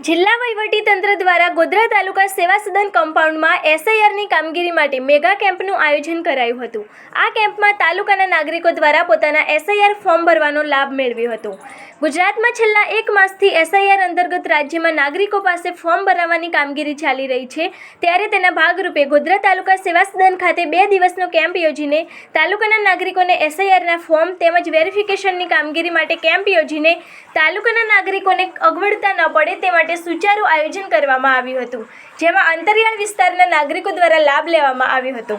જિલ્લા વહીવટીતંત્ર દ્વારા ગોધરા તાલુકા સેવા સદન કમ્પાઉન્ડમાં એસઆઈઆરની કામગીરી માટે મેગા કેમ્પનું આયોજન કરાયું હતું। આ કેમ્પમાં તાલુકાના નાગરિકો દ્વારા પોતાના એસઆઈઆર ફોર્મ ભરવાનો લાભ મેળવ્યો હતો। ગુજરાતમાં છેલ્લા 1 માસથી એસઆઈઆર અંતર્ગત રાજ્યમાં નાગરિકો પાસે ફોર્મ ભરવાની કામગીરી ચાલી રહી છે, ત્યારે તેના ભાગરૂપે ગોધરા તાલુકા સેવા સદન ખાતે 2 દિવસનો કેમ્પ યોજીને તાલુકાના નાગરિકોને એસઆઈઆરના ફોર્મ તેમજ વેરિફિકેશનની કામગીરી માટે કેમ્પ યોજીને તાલુકાના નાગરિકોને અગવડતા ન પડે તે માટે સુચારુ આયોજન કરવામાં આવ્યું હતું, જેમાં અંતરિયાળ વિસ્તારના નાગરિકો દ્વારા લાભ લેવામાં આવ્યો હતો।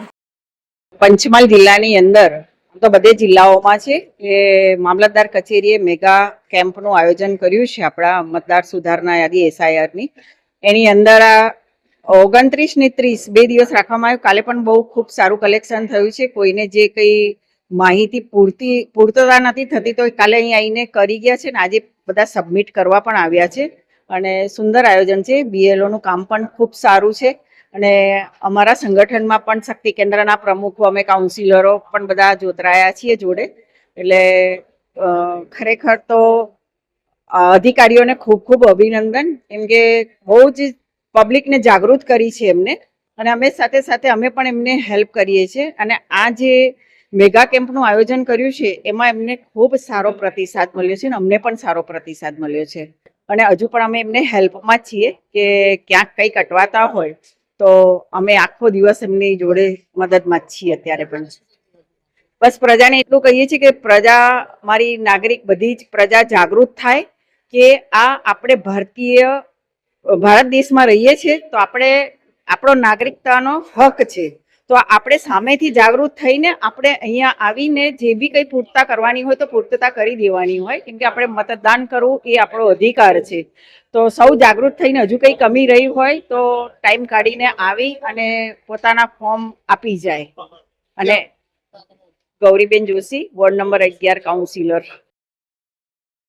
પંચમહાલ જિલ્લાની અંદર તો બધે જિલ્લાઓમાં છે એ મામલતદાર કચેરીએ મેગા કેમ્પનું આયોજન કર્યું છે। આપણા મતદાર સુધારણા યાદી એસઆઈઆરની એની અંદર 29 ને 30 2 દિવસ રાખવામાં આવ્યું। કાલે પણ બહુ ખૂબ સારું કલેક્શન થયું છે। કોઈને જે કંઈ માહિતી પૂર્તતા નથી થતી તો કાલે અહીં આવીને કરી ગયા છે ને આજે બધા સબમિટ કરવા પણ આવ્યા છે અને સુંદર આયોજન છે। બીએલઓનું કામ પણ ખૂબ સારું છે અને અમારા સંગઠનમાં પણ શક્તિ કેન્દ્રના પ્રમુખો અમે કાઉન્સિલરો પણ બધા જોતરાયા છીએ જોડે। એટલે ખરેખર તો અધિકારીઓને ખૂબ ખૂબ અભિનંદન, કેમ કે બહુ જ પબ્લિકને જાગૃત કરી છે એમને અને અમે સાથે સાથે અમે પણ એમને હેલ્પ કરીએ છીએ અને આ જે મેગા કેમ્પનું આયોજન કર્યું છે એમાં એમને ખૂબ સારો પ્રતિસાદ મળ્યો છે અને અમને પણ સારો પ્રતિસાદ મળ્યો છે અને હજુ પણ અમે એમને હેલ્પમાં છીએ કે ક્યાંક કંઈક અટવાતા હોય તો અમે આખો દિવસ એમની જોડે મદદમાં જ છીએ। અત્યારે પણ બસ પ્રજાને એટલું કહીએ છીએ કે પ્રજા, મારી નાગરિક બધી જ પ્રજા જાગૃત થાય કે આ આપણે ભારત દેશમાં રહીએ છીએ તો આપણો નાગરિકતાનો હક છે, તો આપણે સામેથી જાગૃત થઈને આપણે અહીંયા આવીને જે બી કંઈ પૂર્તતા કરવાની હોય તો પૂર્તતા કરી દેવાની હોય, કેમ કે આપણે મતદાન કરવું એ આપણો અધિકાર છે। તો સૌ જાગૃત થઈને હજુ કંઈ કમી રહી હોય તો ટાઈમ કાઢીને આવી અને પોતાના ફોર્મ આપી જાય। અને Gauriben Joshi, ward number 11 councillor.